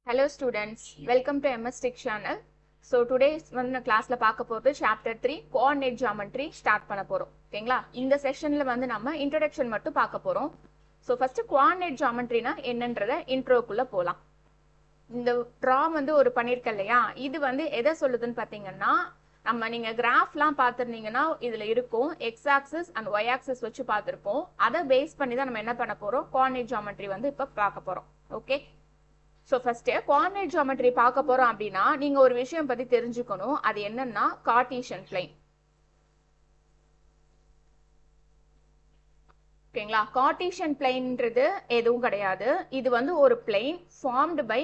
Hello students, welcome to MS Tech channel. So today வந்து கிளாஸ்ல பார்க்க போறது chapter 3 coordinate geometry start பண்ண போறோம். ஓகேங்களா? இந்த செஷன்ல வந்து நம்ம introduction மட்டும் பார்க்க போறோம். So first coordinate geometryனா என்னன்றத இன்ட்ரோக்குள்ள போலாம். இந்த draw வந்து ஒரு பண்ணிருக்க இல்லையா? இது வந்து எதை சொல்லுதுன்னு பாத்தீங்கன்னா நம்ம நீங்க கிராஃப்லாம் பார்த்திருந்தீங்கன்னா இதுல இருக்கும் x axis and y axis வச்சு பார்த்திருப்போம். அதை பேஸ் பண்ணி தான் நம்ம என்ன பண்ண போறோம்? coordinate geometry வந்து இப்ப பார்க்க போறோம். Okay? So first coordinate geometry பார்க்க போறோம் அப்படின்னா நீங்க ஒரு விஷயம் பத்தி தெரிஞ்சுக்கணும். அது என்னன்னா Cartesian plane. ஓகேங்களா? Cartesian planeன்றது எதுவும் கிடையாது. இது வந்து ஒரு plane formed by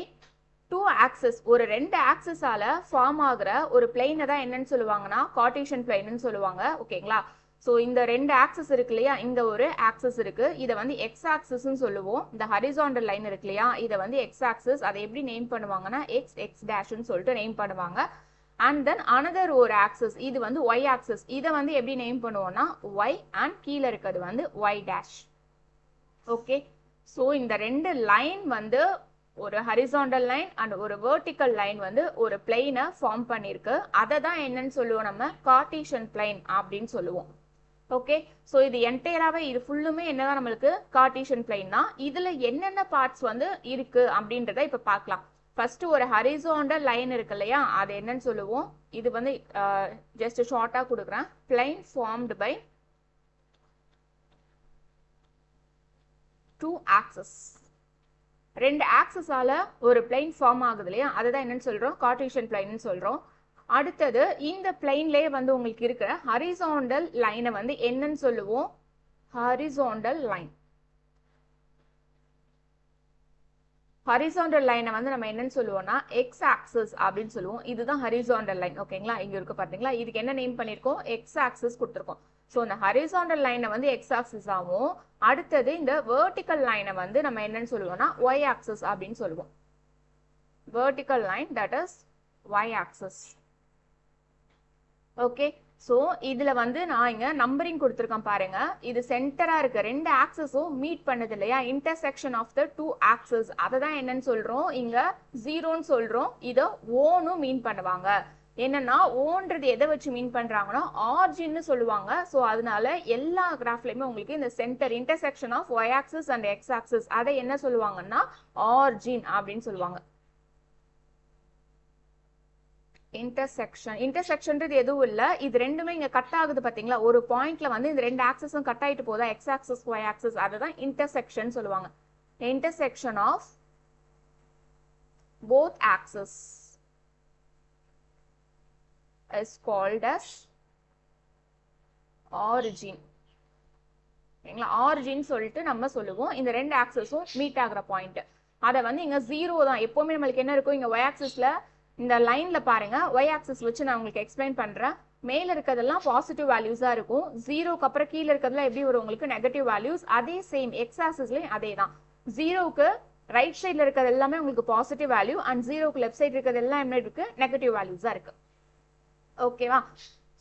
two axes. ஒரு ரெண்டு ஆக்சிஸால ஃபார்ம் ஆகுற ஒரு பிளேனை தான் என்னன்னு சொல்லுவாங்கன்னா Cartesian planeன்னு சொல்லுவாங்க. ஓகேங்களா? ஸோ இந்த ரெண்டு ஆக்சஸ் இருக்கு இல்லையா, இந்த ஒரு ஆக்சஸ் இருக்கு, இதை வந்து எக்ஸ் ஆக்சஸ்ன்னு சொல்லுவோம். இந்த ஹரிசாண்டல் லைன் இருக்கு இல்லையா, இதை வந்து எக்ஸ் ஆக்சஸ், அதை எப்படி நேம் பண்ணுவாங்கன்னா எக்ஸ் எக்ஸ் டேஷ்னு சொல்லிட்டு நேம் பண்ணுவாங்க. அண்ட் தென் அனதர் ஒரு ஆக்சஸ், இது வந்து ஒய் ஆக்சஸ், இதை வந்து எப்படி நேம் பண்ணுவோம்னா ஒய், அண்ட் கீழே இருக்கிறது வந்து ஒய் டேஷ். ஓகே, ஸோ இந்த ரெண்டு லைன் வந்து ஒரு ஹரிசாண்டல் லைன் அண்ட் ஒரு வெர்டிக்கல் லைன் வந்து ஒரு பிளெயினை ஃபார்ம் பண்ணிருக்கு. அதை தான் என்னன்னு சொல்லுவோம் நம்ம கார்ட்டீசியன் பிளேன் அப்படின்னு சொல்லுவோம். ஓகே, ஸோ இது என்டையராகவே இது ஃபுல்லுமே என்னதான் நம்மளுக்கு கார்ட்டீசியன் பிளேன் தான். இதில் என்னென்ன பார்ட்ஸ் வந்து இருக்கு அப்படின்றத இப்போ பார்க்கலாம். ஃபர்ஸ்ட் ஒரு ஹரிசாண்டல் லைன் இருக்கு இல்லையா, அது என்னன்னு சொல்லுவோம். இது வந்து ஜஸ்ட் ஷார்ட்டாக கொடுக்குறேன். Plane formed by two axes. ரெண்டு ஆக்சஸால ஒரு பிளேன் ஃபார்ம் ஆகுது இல்லையா, அதுதான் என்னன்னு சொல்றோம், கார்ட்டீசியன் பிளேன்னு சொல்றோம். அடுத்தது இந்த பிளேன்லயே வந்து உங்களுக்கு இருக்கிற ஹரிசாண்டல் லைனை வந்து என்னன்னு சொல்லுவோம், ஹரிசாண்டல் லைன். ஹரிசாண்டல் லைனை வந்து நம்ம என்னன்னு சொல்லுவோம்னா எக்ஸ் ஆக்சஸ் அப்படின்னு சொல்லுவோம். இதுதான் ஹரிசாண்டல் லைன். ஓகேங்களா? இங்க இருக்கு பாத்தீங்களா, இதுக்கு என்ன நேம் பண்ணிருக்கோம், எக்ஸ் ஆக்சஸ் கொடுத்துருக்கோம். ஸோ இந்த ஹரிசாண்டல் லைனை வந்து எக்ஸ் ஆக்சஸ் ஆகும். அடுத்தது இந்த வெர்டிக்கல் லைனை வந்து நம்ம என்னன்னு சொல்லுவோம்னா ஒய் ஆக்சஸ் அப்படின்னு சொல்லுவோம். Vertical line that is Y axis. Okay, so இதுல வந்து நான் இங்க நம்பரிங் கொடுத்துருக்கேன் பாருங்க. இது சென்டரா இருக்க ரெண்டு ஆக்சஸும் மீட் பண்ணுது இல்லையா, intersection of the two axes, அதை தான் என்னன்னு சொல்றோம், இங்க ஜீரோன்னு சொல்றோம். இதை ஓனும் மீன் பண்ணுவாங்க. என்னன்னா ஓன்றது எதை வச்சு மீன் பண்றாங்கன்னா ஆர்ஜின்னு சொல்லுவாங்க. ஸோ அதனால எல்லா கிராஃப்லயுமே உங்களுக்கு இந்த centre intersection of Y axis and X axis அதை என்ன சொல்லுவாங்கன்னா ஆர்ஜின் அப்படின்னு சொல்லுவாங்க. இன்டர்செக்ஷன்றது எதுவும் இல்ல, இது ரெண்டுமே இங்க கட் ஆகுது பாத்தீங்களா, ஒரு பாயிண்ட்ல வந்து இந்த ரெண்டு ஆக்சஸும் கட் ஆயிட்டு போதா, எக்ஸ் ஆக்சஸ் ஒய் ஆக்சஸ், அதுதான் இன்டர்செக்ஷன் சொல்லுவாங்க. Intersection of both axes is called as origin. ஓகேங்களா? ஆரிஜின் சொல்லிட்டு நம்ம சொல்லுவோம் இந்த ரெண்டு ஆக்சஸும் மீட் ஆகுற பாயிண்ட். அதை வந்து இங்க ஜீரோ தான் எப்பவுமே நம்மளுக்கு என்ன இருக்கும், இங்க ஒய் ஆக்சஸ்ல இந்த லைன்ல பாருங்க, ஒய் ஆக்சஸ் வச்சு நான் உங்களுக்கு எக்ஸ்பிளைன் பண்றேன். மேல இருக்கிறதெல்லாம் பாசிட்டிவ் வேல்யூஸா இருக்கும், ஜீரோக்கு அப்புறம் கீழே இருக்கிறதுல எப்படி வரும் உங்களுக்கு நெகட்டிவ் வேல்யூஸ். அதே சேம் எக்ஸ் ஆக்சஸ்லயும் அதே தான். ஜீரோக்கு ரைட் சைட்ல இருக்கிறது எல்லாமே உங்களுக்கு பாசிட்டிவ் வேல்யூ, அண்ட் ஜீரோக்கு லெஃப்ட் சைடு இருக்கிறது எல்லாம் என்ன இருக்கு, நெகட்டிவ் வேல்யூஸா இருக்கு. ஓகேவா?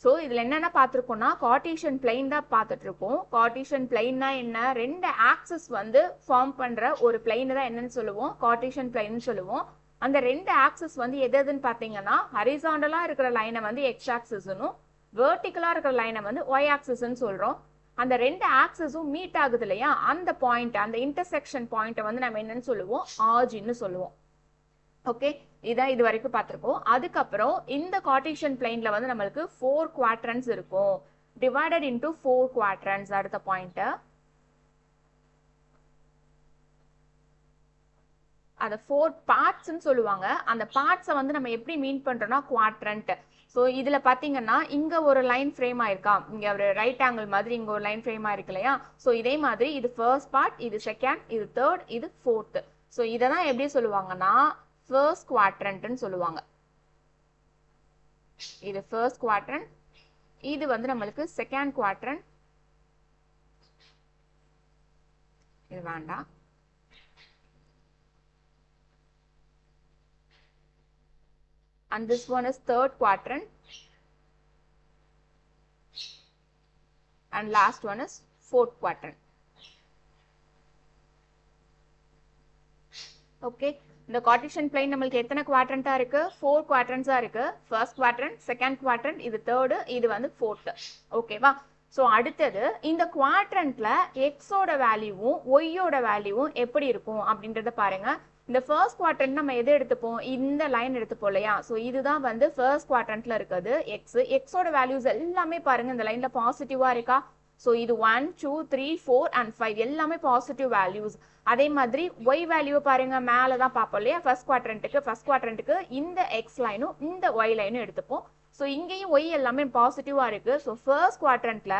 ஸோ இதுல என்னென்ன பார்த்துருக்கோம்னா கார்ட்டீசியன் பிளேன் தான் பார்த்துட்டு இருக்கோம். கார்ட்டீசியன் பிளேன்னா என்ன, ரெண்டு ஆக்சஸ் வந்து ஃபார்ம் பண்ற ஒரு பிளேன் தான் என்னன்னு சொல்லுவோம், கார்ட்டீசியன் பிளேன்னு சொல்லுவோம். அந்த ரெண்டு ஆக்சஸ் வந்து எதுன்னு பாத்தீங்கன்னா ஹரிசாண்டலா இருக்கிற லைனை வந்து எக்ஸ் ஆக்சஸ்னும் வெர்டிகலா இருக்கிற லைனை வந்து ஒய் ஆக்சஸ்ன்னு சொல்றோம். அந்த ரெண்டு ஆக்சஸும் மீட் ஆகுது இல்லையா, அந்த பாயிண்ட், அந்த இன்டர்செக்ஷன் பாயிண்ட்டை வந்து நம்ம என்னன்னு சொல்லுவோம், ஆர்ஜின்னு சொல்லுவோம். ஓகே, இதான் இது வரைக்கும் பார்த்திருக்கோம். அதுக்கப்புறம் இந்த கார்ட்டீசியன் பிளேன்ல வந்து நம்மளுக்கு 4 குவாட்ரன்ஸ் இருக்கும், டிவைடட் இன்டு 4 குவாட்ரன்ஸ். அடுத்த பாயிண்ட் அதை 4 பார்ட்ஸ்ன்னு சொல்லுவாங்க. அந்த பார்ட்ஸை வந்து நம்ம எப்படி மீன் பண்றோம்னா குவாட்ரண்ட். ஸோ இதுல பாத்தீங்கன்னா இங்க ஒரு லைன் ஃப்ரேம் ஆயிருக்கா, இங்க ஒரு ரைட் ஆங்கிள் மாதிரி இங்க ஒரு லைன் ஃப்ரேம் ஆயிருக்கு இல்லையா. ஸோ இதே மாதிரி இது ஃபர்ஸ்ட் பார்ட், இது செகண்ட், இது தேர்ட், இது ஃபோர்த். ஸோ இதை தான் எப்படி சொல்லுவாங்கன்னா ஃபர்ஸ்ட் குவாட்ரண்ட்னு சொல்லுவாங்க. இது ஃபர்ஸ்ட் குவாட்ரண்ட், இது வந்து நம்மளுக்கு செகண்ட் குவாட்ரண்ட். இது வேண்டாம். And this one is third quadrant, and last one is fourth quadrant. Okay, இந்த கார்ட்டீசியன் பிளேன் நம்மளுக்கு எத்தனை குவாட்ரண்டா இருக்கு? 4 குவாட்ரண்ட்ஸா இருக்கு. ஃபர்ஸ்ட் குவாட்ரண்ட், செகண்ட் குவாட்ரண்ட், இது தேர்டு, இது வந்து ஃபோர்த். ஓகேவா? ஸோ அடுத்தது இந்த குவாட்ரண்ட்ல எக்ஸோட வேல்யூவும் ஒய்யோட வேல்யூவும் எப்படி இருக்கும் அப்படின்றத பாருங்க. இந்த ஃபர்ஸ்ட் குவாட்ரண்ட் நம்ம எதை எடுத்துப்போம்? இந்த லைன் எடுத்துப்போம் இல்லையா? ஸோ இதுதான் வந்து ஃபர்ஸ்ட் குவாட்ரண்ட்ல இருக்குது எக்ஸ். எக்ஸோட வேல்யூஸ் எல்லாமே பாருங்க இந்த லைன்ல பாசிட்டிவா இருக்கா? ஸோ இது 1, 2, 3, 4 and 5 எல்லாமே பாசிட்டிவ் வேல்யூஸ். அதே மாதிரி ஒய் வேல்யூ பாருங்க, மேலே தான் பார்ப்போம் இல்லையா? ஃபர்ஸ்ட் குவாட்ரண்ட்டுக்கு இந்த எக்ஸ் லைனும் இந்த ஒய் லைனும் எடுத்துப்போம். ஸோ இங்கேயும் ஒய் எல்லாமே பாசிட்டிவா இருக்கு. ஸோ ஃபர்ஸ்ட் குவாட்ரண்ட்ல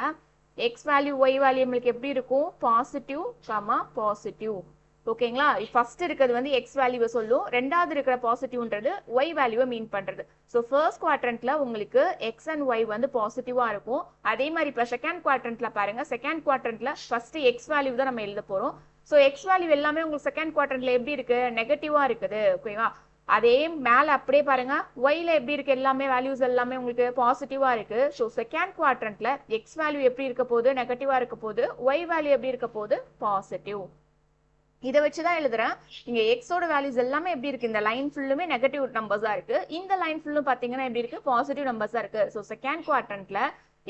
எக்ஸ் வேல்யூ ஒய் வேல்யூ நம்மளுக்கு எப்படி இருக்கும்? Positive comma positive. ஓகேங்களா? ஃபர்ஸ்ட் இருக்கிறது வந்து எக்ஸ் வேல்யூவை சொல்லும், ரெண்டாவது இருக்கிற பாசிட்டிவ்ன்றது ஒய் வேல்யூவை மீன் பண்றது. ஸோ ஃபர்ஸ்ட் குவாட்ரண்ட்ல உங்களுக்கு எக்ஸ் அண்ட் ஒய் வந்து பாசிட்டிவா இருக்கும். அதே மாதிரி இப்போ செகண்ட் குவாட்ரண்ட்ல பாருங்க, செகண்ட் குவாட்ரண்ட்ல ஃபர்ஸ்ட் எக்ஸ் வேல்யூ தான் நம்ம எழுத போறோம். ஸோ எக்ஸ் வேல்யூ எல்லாமே உங்களுக்கு செகண்ட் குவாட்ரண்ட்ல எப்படி இருக்கு? நெகட்டிவா இருக்குது. ஓகேவா? அதே மேல அப்படியே பாருங்க, ஒய்ல எப்படி இருக்கு? எல்லாமே வேல்யூஸ் எல்லாமே உங்களுக்கு பாசிட்டிவா இருக்கு. ஸோ செகண்ட் குவாட்ரண்ட்ல எக்ஸ் வேல்யூ எப்படி இருக்க போகுது? நெகட்டிவா இருக்க போகுது. ஒய் வேல்யூ எப்படி இருக்க போகுது? பாசிட்டிவ். இதை வச்சுதான் எழுதுறேன். இங்க எக்ஸோட வேல்யூஸ் எல்லாமே எப்படி இருக்கு? இந்த லைன் ஃபுல்லுமே நெகட்டிவ் நம்பர்ஸா இருக்கு. இந்த லைன் ஃபுல்லும் பாத்தீங்கன்னா எப்படி இருக்கு? பாசிட்டிவ் நம்பர்ஸா இருக்கு. ஸோ செகண்ட் குவாட்ரண்ட்ல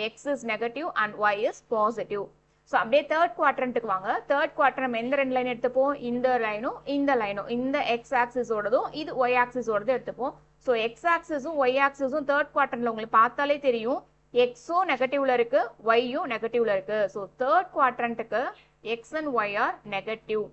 X is negative and Y is positive. So அப்படியே தேர்ட் குவாட்ரண்ட்டுக்கு வாங்க. தேர்ட் குவாட்ரண்ட் நம்ம எந்த ரெண்டு லைன் எடுத்துப்போம்? இந்த லைனும் இந்த லைனும், இந்த எக்ஸ் ஆக்சிஸோடதும் இது ஒய் ஆக்சிஸோடதும் எடுத்துப்போம். ஸோ எக்ஸ் ஆக்சிஸும் ஒய் ஆக்சிஸும் தேர்ட் குவாட்ரண்ட்ல உங்களுக்கு பார்த்தாலே தெரியும், எக்ஸும் நெகட்டிவ்ல இருக்கு, ஒய்யும் நெகட்டிவ்ல இருக்கு. ஸோ தேர்ட் குவாட்ரண்ட்டுக்கு X and Y are negative.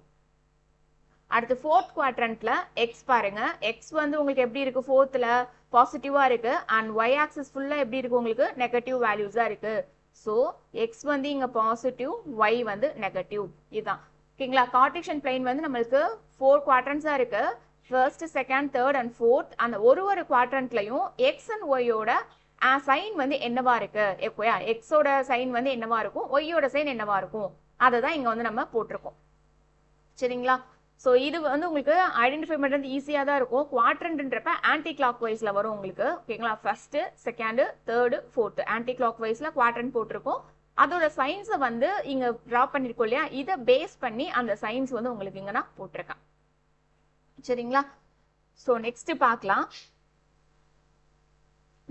அடுத்து ஃபோர்த் குவாட்ரண்ட்ல எக்ஸ் பாருங்க, எக்ஸ் வந்து உங்களுக்கு எப்படி இருக்கு? ஃபோர்த்ல பாசிட்டிவா இருக்கு அண்ட் ஒய் ஆக்சிஸ் ஃபுல்லா எப்படி இருக்கு? உங்களுக்கு நெகட்டிவ் வேல்யூஸா இருக்கு. ஸோ எக்ஸ் வந்து இங்க பாசிட்டிவ், ஒய் வந்து நெகட்டிவ். இதுதான் ஓகேங்களா? கார்ட்டீசியன் பிளேன் வந்து நம்மளுக்கு 4 குவாட்ரண்ட்ஸா இருக்கு. First, second, third and fourth. அந்த ஒரு குவாட்ரண்ட்லயும் எக்ஸ் அண்ட் ஒய்யோட சைன் வந்து என்னவா இருக்கு? எக்ஸோட சைன் வந்து என்னவா இருக்கும்? ஒய்யோட சைன் என்னவா இருக்கும்? அதை தான் இங்க வந்து நம்ம போட்டிருக்கோம். சரிங்களா? ஸோ இது வந்து உங்களுக்கு ஐடென்டிஃபை பண்ணுறது ஈஸியாக தான் இருக்கும். குவாட்ரண்ட்ன்றப்ப ஆன்டி கிளாக் வைஸ்ல வரும் உங்களுக்கு. ஓகேங்களா? ஃபர்ஸ்ட், செகண்ட், தேர்டு, ஃபோர்த் ஆன்டி கிளாக் வைஸ்ல குவாட்ரண்ட் போட்டிருக்கோம். அதோட சைன்ஸை வந்து இங்க ட்ரா பண்ணிருக்கோம் இல்லையா? இதை பேஸ் பண்ணி அந்த சைன்ஸ் வந்து உங்களுக்கு இங்க நான் போட்டிருக்கேன். சரிங்களா? ஸோ நெக்ஸ்ட் பார்க்கலாம்.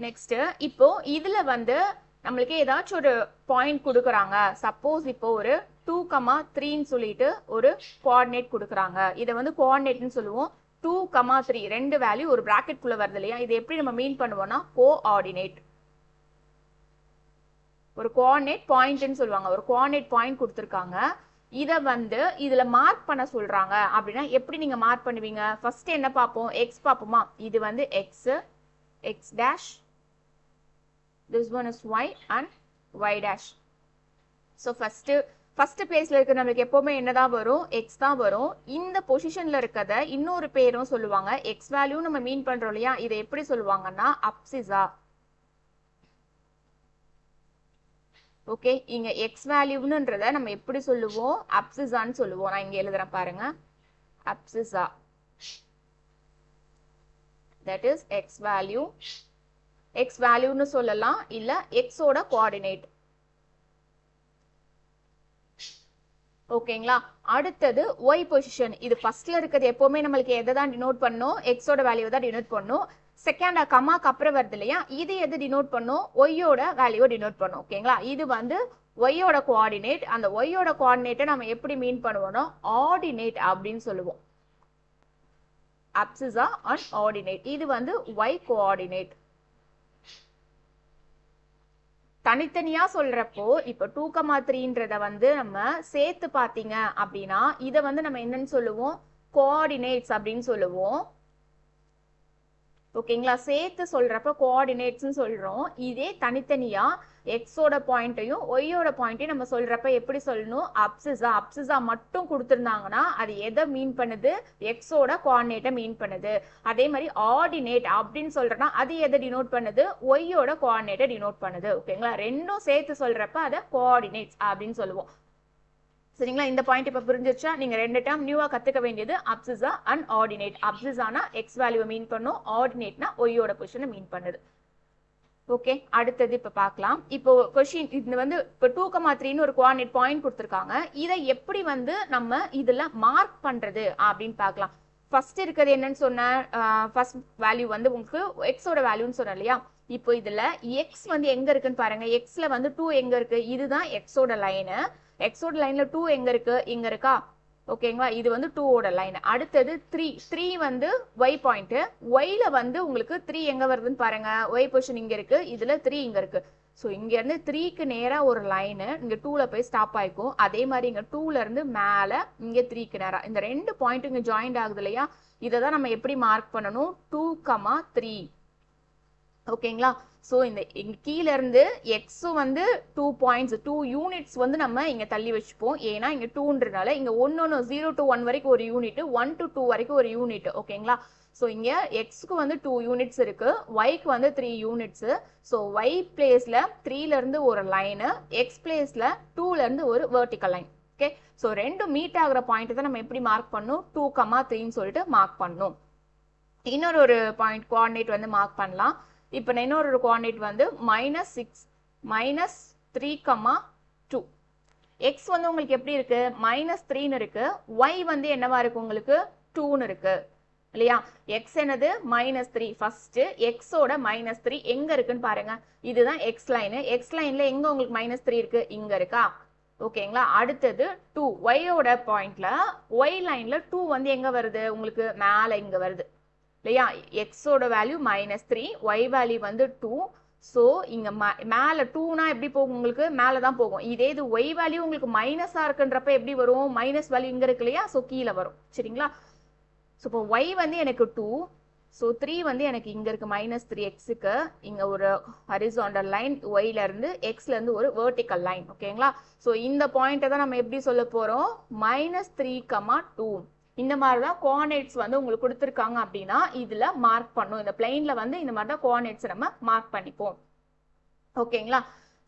நெக்ஸ்ட் இப்போ இதுல வந்து நம்மளுக்கு ஏதாச்சும் ஒரு பாயிண்ட் கொடுக்குறாங்க. சப்போஸ் இப்போ ஒரு 2,3ன்னு சொல்லிட்டு ஒரு கோஆர்டினேட் கொடுக்குறாங்க. இதை வந்து கோஆர்டினேட்னு சொல்லுவோம். 2,3 ரெண்டு வேல்யூ ஒரு பிராக்கெட் குள்ள வருது இல்லையா? இது எப்படி நம்ம மீன் பண்ணுவோம்னா கோஆர்டினேட். ஒரு கோஆர்டினேட் பாயிண்ட்னு சொல்லுவாங்க. ஒரு கோஆர்டினேட் பாயிண்ட் கொடுத்துருக்காங்க. இதை வந்து இதுல மார்க் பண்ண சொல்றாங்க அப்படின்னா எப்படி நீங்க மார்க் பண்ணுவீங்க? ஃபர்ஸ்ட் என்ன பார்ப்போம்? எக்ஸ் பார்ப்போமா? இது வந்து X, X dash, this one is y and y dash. so first பிளேஸ்ல இருக்க நமக்கு எப்பவுமே என்னதான் வரும்? x தான் வரும். இந்த பொசிஷன்ல இருக்கத இன்னொரு பேரும் சொல்லுவாங்க. x வேல்யூ நம்ம மீன் பண்றோம் இல்லையா? இதை எப்படி சொல்லுவாங்கன்னா அப்சிஸா. ஓகே, இங்க x வேல்யூன்றத நம்ம எப்படி சொல்லுவோம்? அப்சிஸான்னு சொல்லுவோம். நான் இங்க எழுதுறேன் பாருங்க, அப்சிஸா. that is x value. x வேல்யூன்னு சொல்லலாம், இல்ல x ஓட கோஆர்டினேட். ஓகேங்களா? அடுத்தது y பொசிஷன். இது ஃபர்ஸ்ட்ல இருக்கிறது எப்பவுமே நம்மளுக்கு எதை தான் டினோட் பண்ணும்? x ஓட வேல்யூ தான் டினோட் பண்ணும். செகண்ட் கமாக்கு அப்புறம் வருது இல்லையா? இது எது டினோட் பண்ணும்? y ஓட வேல்யூவை டினோட் பண்ணும். ஓகேங்களா? இது வந்து y ஓட கோஆர்டினேட். அந்த y ஓட கோஆர்டினேட்டை நம்ம எப்படி மீன் பண்ணுவோம்னா ஆர்டினேட் அப்படின்னு சொல்லுவோம். அப்சிஸா அண்ட் ஆர்டினேட். இது வந்து y கோஆர்டினேட். தனித்தனியா சொல்றப்போ இப்போ 2,3ன்றத வந்து நம்ம சேர்த்து பாத்தீங்க அப்படின்னா இதை வந்து நம்ம என்னன்னு சொல்லுவோம்? கோஆர்டினேட்ஸ் அப்படின்னு சொல்லுவோம். ஓகேங்களா? சேர்த்து சொல்றப்ப கோஆர்டினேட்ஸ்னு சொல்றோம். இதே தனித்தனியா எக்ஸோட பாயிண்ட்டையும் ஒய்யோட பாயிண்ட்டையும் நம்ம சொல்றப்ப எப்படி சொல்லணும்? அப்சிஸா. அப்சிஸா மட்டும் கொடுத்துருந்தாங்கன்னா அது எதை மீன் பண்ணுது? எக்ஸோட கோஆர்டினேட்டை மீன் பண்ணுது. அதே மாதிரி ஆர்டினேட் அப்படின்னு சொல்றேன்னா அது எதை டினோட் பண்ணுது? ஒய்யோட கோஆர்டினேட்டை டினோட் பண்ணுது. ஓகேங்களா? ரெண்டும் சேர்த்து சொல்றப்ப அதை கோஆர்டினேட்ஸ் அப்படின்னு சொல்லுவோம். சரிங்களா? இந்த பாயிண்ட் இப்ப புரிஞ்சிருச்சா? நீங்க ரெண்டு டேர்ம் நியூவா கத்துக்க வேண்டியது அப்சிஸா அண்ட் ஆர்டினேட். அப்சிஸானா எக்ஸ் வேல்யூவை மீன் பண்ணும், ஆர்டினேட்னா ஒய்யோட பொசிஷனை மீன் பண்ணுது. ஓகே, அடுத்தது இப்ப பார்க்கலாம். இப்போ கொஸ்டின் இது வந்து இப்போ 2,3ன்னு ஒரு கோஆர்டினேட் பாயிண்ட் கொடுத்துருக்காங்க. இதை எப்படி வந்து நம்ம இதுல மார்க் பண்றது அப்படின்னு பார்க்கலாம். ஃபர்ஸ்ட் இருக்கிறது என்னன்னு சொன்னேன், ஃபர்ஸ்ட் வேல்யூ வந்து உங்களுக்கு எக்ஸோட வேல்யூன்னு சொன்னேன் இல்லையா. இப்போ இதுல எக்ஸ் வந்து எங்க இருக்குன்னு பாருங்க. எக்ஸ்ல வந்து 2 எங்க இருக்கு, இதுதான் எக்ஸோட லைனு. எக்ஸோட லைன்ல 2 எங்க இருக்கு, இங்க இருக்கா. ஓகேங்களா, இது வந்து 2 ஓட லைன். அடுத்தது 3 வந்து ஒய் பாயிண்ட். ஒய்ல வந்து உங்களுக்கு 3 எங்க வருதுன்னு பாருங்க. ஒய் பொசிஷன் இங்க இருக்கு, இதுல 3 இங்க இருக்கு. ஸோ இங்க இருந்து 3க்கு நேரா ஒரு லைனு இங்க 2ல போய் ஸ்டாப் ஆயிக்கும். அதே மாதிரி இங்க 2ல இருந்து மேல இங்க 3க்கு நேரா இந்த 2 பாயிண்ட் இங்க ஜாயிண்ட் ஆகுது இல்லையா. இதை தான் நம்ம எப்படி மார்க் பண்ணணும், 2,3. ஓகேங்களா. ஸோ இந்த கீழே இருந்து எக்ஸும் வந்து 2 பாயிண்ட்ஸ் 2 யூனிட்ஸ் வந்து நம்ம இங்க தள்ளி வச்சுப்போம். ஏன்னா இங்க 2ன்றனால இங்க 0 to 1 வரைக்கும் ஒரு யூனிட், 1 to 2 வரைக்கும் ஒரு யூனிட். ஓகேங்களா. ஸோ இங்க எக்ஸ்க்கு வந்து 2 யூனிட்ஸ் இருக்கு, ஒய்க்கு வந்து 3 யூனிட்ஸ். ஸோ ஒய் பிளேஸ்ல 3ல இருந்து ஒரு லைனு, எக்ஸ் பிளேஸ்ல 2ல இருந்து ஒரு வெர்டிக்கல் லைன். ஓகே. ஸோ ரெண்டும் மீட் ஆகுற பாயிண்ட் தான் நம்ம எப்படி மார்க் பண்ணணும், 2,3ன்னு சொல்லிட்டு மார்க் பண்ணணும். இன்னொரு ஒரு பாயிண்ட் கோஆர்டினேட் வந்து மார்க் பண்ணலாம். இப்போ இன்னொரு கோஆர்டினேட் வந்து -3,2. எக்ஸ் வந்து உங்களுக்கு எப்படி இருக்கு, -3ன்னு இருக்கு. ஒய் வந்து என்னவா இருக்கு உங்களுக்கு, 2ன்னு இருக்கு இல்லையா. எக்ஸ் என்னது -3. ஃபர்ஸ்ட் எக்ஸோட -3 எங்க இருக்குன்னு பாருங்க. இதுதான் எக்ஸ் லைனு. எக்ஸ் லைன்ல எங்க உங்களுக்கு -3 இருக்கு, இங்க இருக்கா. ஓகேங்களா. அடுத்தது 2 ஒய்யோட பாயிண்ட்ல ஒய் லைன்ல 2 வந்து எங்க வருது உங்களுக்கு, மேல இங்க வருது இல்லையா. எக்ஸோட வேல்யூ -3, ஒய் வேல்யூ வந்து 2. ஸோ இங்க மேல 2னா எப்படி போகும் உங்களுக்கு, மேல தான் போகும். இதே இது ஒய் வேல்யூ உங்களுக்கு மைனஸா இருக்குன்றப்ப எப்படி வரும், மைனஸ் வேல்யூ இங்க இருக்கு இல்லையா. ஸோ கீழே வரும். சரிங்களா. ஸோ இப்போ ஒய் வந்து எனக்கு 2. ஸோ 3 வந்து எனக்கு இங்க இருக்கு -3 எக்ஸுக்கு. இங்க ஒரு ஹரிசாண்டல் லைன் ஒய்ல இருந்து எக்ஸ்ல இருந்து ஒரு வெர்டிக்கல் லைன். ஓகேங்களா. ஸோ இந்த பாயிண்ட்டை தான் நம்ம எப்படி சொல்ல போறோம், -3,2. இந்த மாதிரி தான் கோஆர்டினேட்ஸ் வந்து உங்களுக்கு கொடுத்துருக்காங்க அப்படின்னா இதுல மார்க் பண்ணும். இந்த பிளெயின்ல வந்து இந்த மாதிரி தான் கோஆர்டினேட்ஸ் நம்ம மார்க் பண்ணிப்போம். ஓகேங்களா.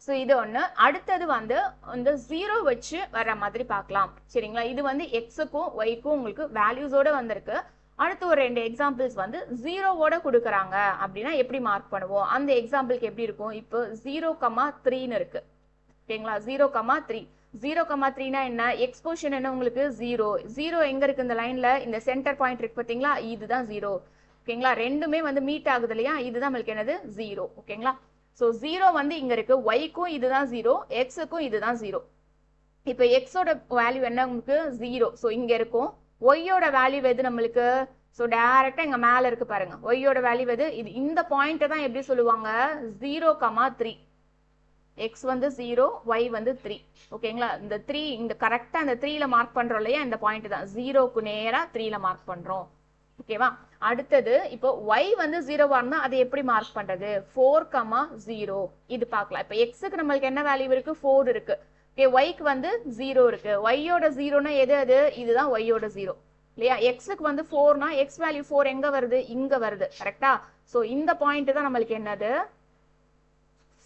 ஸோ இது ஒன்று. அடுத்தது வந்து இந்த 0 வச்சு வர மாதிரி பார்க்கலாம். சரிங்களா. இது வந்து எக்ஸுக்கும் ஒய்க்கும் உங்களுக்கு வேல்யூஸோட வந்திருக்கு. அடுத்து ஒரு 2 எக்ஸாம்பிள்ஸ் வந்து 0வோட கொடுக்குறாங்க அப்படின்னா எப்படி மார்க் பண்ணுவோம், அந்த எக்ஸாம்பிளுக்கு எப்படி இருக்கும். இப்போ 0,3ன்னு இருக்கு. ஓகேங்களா. 0,3. 0,3னா என்ன, எக்ஸ் பொசிஷன் என்ன உங்களுக்கு 0 எங்க இருக்கு இந்த லைன்ல, இந்த சென்டர் பாயிண்ட் இருக்கு பாத்தீங்களா, இதுதான் 0. ஓகேங்களா. ரெண்டுமே வந்து மீட் ஆகுது இல்லையா, இதுதான் நம்மளுக்கு என்னது 0. ஓகேங்களா. ஸோ 0 வந்து இங்க இருக்கு, ஒய்க்கும் இதுதான் 0, எக்ஸுக்கும் இதுதான் 0. இப்போ எக்ஸோட வேல்யூ என்ன உங்களுக்கு 0. ஸோ இங்க இருக்கும். ஒய்யோட வேல்யூ எது நம்மளுக்கு, ஸோ டைரக்டா இங்க மேல இருக்கு பாருங்க. ஒய்யோட வேல்யூ எது, இது இந்த பாயிண்ட் தான் எப்படி சொல்லுவாங்க, 0,3. எக்ஸ் வந்து 0, ஒய் வந்து 3. ஓகேங்களா. இந்த 3 இந்த கரெக்டா இந்த 3ல மார்க் பண்றோம் இல்லையா, இந்த பாயிண்ட் தான் 0க்கு நேரா 3ல மார்க் பண்றோம். ஓகேவா. அடுத்தது இப்போ ஒய் வந்து 0வா இருந்தா அதை எப்படி மார்க் பண்றது, 4,0. இது பார்க்கலாம். இப்போ எக்ஸுக்கு நம்மளுக்கு என்ன வேல்யூ இருக்கு, 4 இருக்கு. ஓகே. ஒய்க்கு வந்து 0 இருக்கு. ஒய்யோட 0னா எது, அது இதுதான் ஒய்யோட 0 இல்லையா. எக்ஸுக்கு வந்து 4னா எக்ஸ் வேல்யூ 4 எங்க வருது, இங்க வருது. கரெக்டா. ஸோ இந்த பாயிண்ட் தான் நம்மளுக்கு என்னது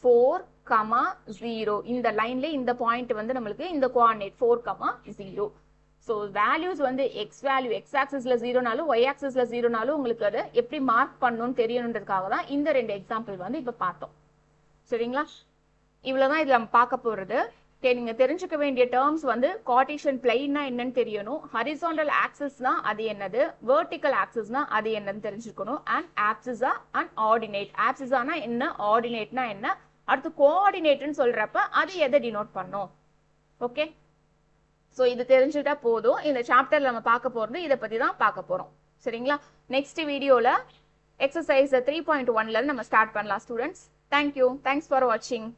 4,0. இந்த லைன்ல இந்த பாயிண்ட் வந்து நம்மளுக்கு இந்த கோஆர்டினேட் 4,0. ஸோ வேல்யூஸ் வந்து எக்ஸ் வேல்யூ எக்ஸ் ஆக்சிஸ்ல 0னாலும் ஒய் ஆக்சிஸ்ல 0னாலும் உங்களுக்கு அதை எப்படி மார்க் பண்ணணும்னு தெரியணுன்றதுக்காக தான் இந்த 2 எக்ஸாம்பிள் வந்து இப்ப பார்த்தோம். சரிங்களா. இவ்வளவுதான் இதுல நம்ம பார்க்க போறது. நீங்க தெரிஞ்சுக்க வேண்டிய டேர்ம்ஸ் வந்து கார்ட்டீசியன் பிளெயின்னா என்னன்னு தெரியணும், ஹரிசாண்டல் ஆக்சிஸ்னா அது என்னது, வெர்டிக்கல் ஆக்சிஸ்னா அது என்னன்னு தெரிஞ்சுக்கணும், அண்ட் ஆப்சிஸா அண்ட் ஆர்டினேட். ஆப்சிஸானா என்ன, ஆர்டினேட்னா என்ன, அடுத்து கோஆர்டினேட்னு சொல்றப்ப அது எதை டினோட் பண்ணும். ஓகே. ஸோ இது தெரிஞ்சுட்டா போதும். இந்த சாப்டர்ல நம்ம பார்க்க போறது இதை பத்தி தான் பார்க்க போறோம். சரிங்களா. நெக்ஸ்ட் வீடியோல எக்ஸசைஸ் 3.1ல நம்ம ஸ்டார்ட் பண்ணலாம் ஸ்டூடெண்ட்ஸ். தேங்க்யூ. தேங்க்ஸ் ஃபார் வாட்சிங்.